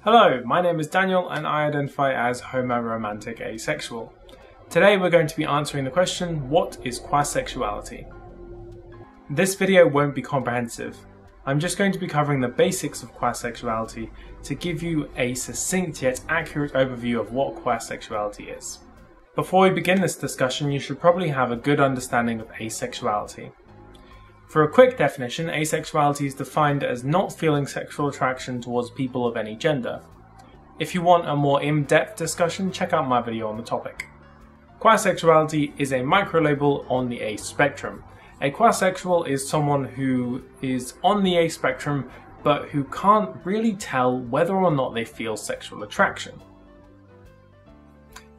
Hello, my name is Daniel and I identify as homo-romantic asexual. Today we're going to be answering the question, what is quoisexuality? This video won't be comprehensive. I'm just going to be covering the basics of quoisexuality to give you a succinct yet accurate overview of what quoisexuality is. Before we begin this discussion, you should probably have a good understanding of asexuality. For a quick definition, asexuality is defined as not feeling sexual attraction towards people of any gender. If you want a more in-depth discussion, check out my video on the topic. Quoisexuality is a microlabel on the A spectrum. A quoisexual is someone who is on the A spectrum but who can't really tell whether or not they feel sexual attraction.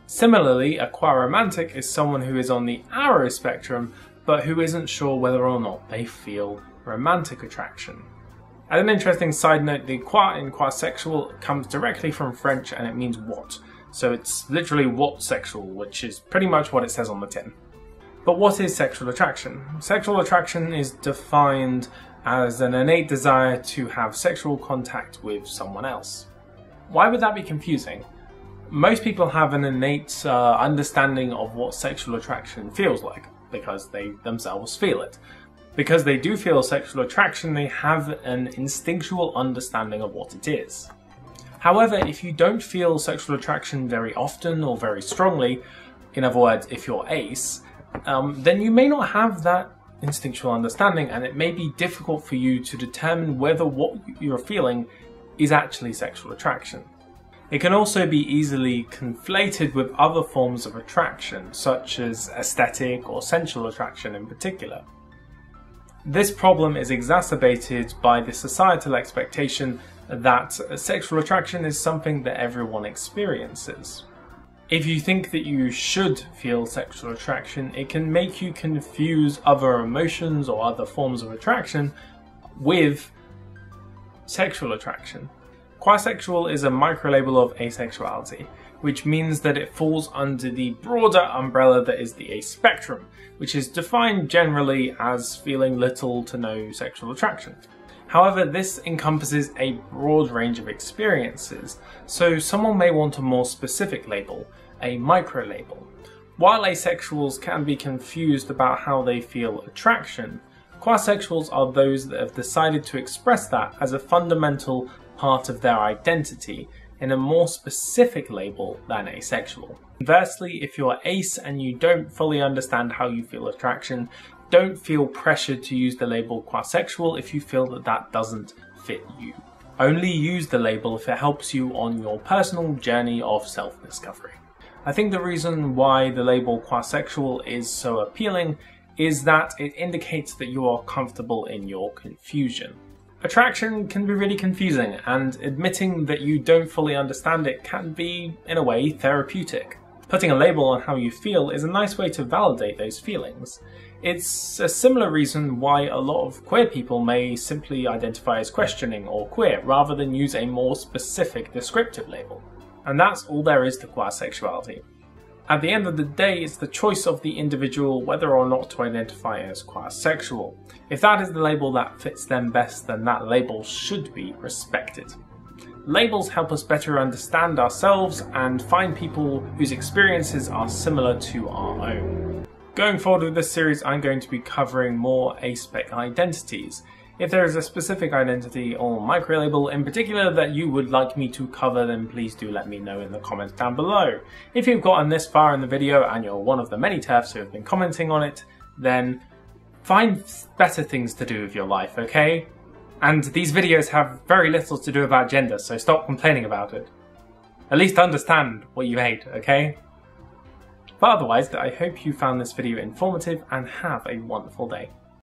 Similarly, a quoiromantic is someone who is on the arrow spectrum but who isn't sure whether or not they feel romantic attraction. As an interesting side note, the qua in quoisexual comes directly from French and it means what. So it's literally what sexual, which is pretty much what it says on the tin. But what is sexual attraction? Sexual attraction is defined as an innate desire to have sexual contact with someone else. Why would that be confusing? Most people have an innate understanding of what sexual attraction feels like, because they themselves feel it. Because they do feel sexual attraction, they have an instinctual understanding of what it is. However, if you don't feel sexual attraction very often or very strongly, in other words, if you're ace, then you may not have that instinctual understanding, and it may be difficult for you to determine whether what you're feeling is actually sexual attraction. It can also be easily conflated with other forms of attraction, such as aesthetic or sensual attraction in particular. This problem is exacerbated by the societal expectation that sexual attraction is something that everyone experiences. If you think that you should feel sexual attraction, it can make you confuse other emotions or other forms of attraction with sexual attraction. Quoisexual is a microlabel of asexuality, which means that it falls under the broader umbrella that is the A spectrum, which is defined generally as feeling little to no sexual attraction. However, this encompasses a broad range of experiences, so someone may want a more specific label, a microlabel. While asexuals can be confused about how they feel attraction, quoisexuals are those that have decided to express that as a fundamental part of their identity in a more specific label than asexual. Conversely, if you're ace and you don't fully understand how you feel attraction, don't feel pressured to use the label quoisexual if you feel that that doesn't fit you. Only use the label if it helps you on your personal journey of self-discovery. I think the reason why the label quoisexual is so appealing is that it indicates that you are comfortable in your confusion. Attraction can be really confusing, and admitting that you don't fully understand it can be, in a way, therapeutic. Putting a label on how you feel is a nice way to validate those feelings. It's a similar reason why a lot of queer people may simply identify as questioning or queer, rather than use a more specific descriptive label. And that's all there is to quoisexuality. At the end of the day, it's the choice of the individual whether or not to identify as quoisexual. If that is the label that fits them best, then that label should be respected. Labels help us better understand ourselves and find people whose experiences are similar to our own. Going forward with this series, I'm going to be covering more Aspec identities. If there is a specific identity or microlabel in particular that you would like me to cover, then please do let me know in the comments down below. If you've gotten this far in the video and you're one of the many TERFs who have been commenting on it, then find better things to do with your life, okay? And these videos have very little to do about gender, so stop complaining about it. At least understand what you hate, okay? But otherwise, I hope you found this video informative and have a wonderful day.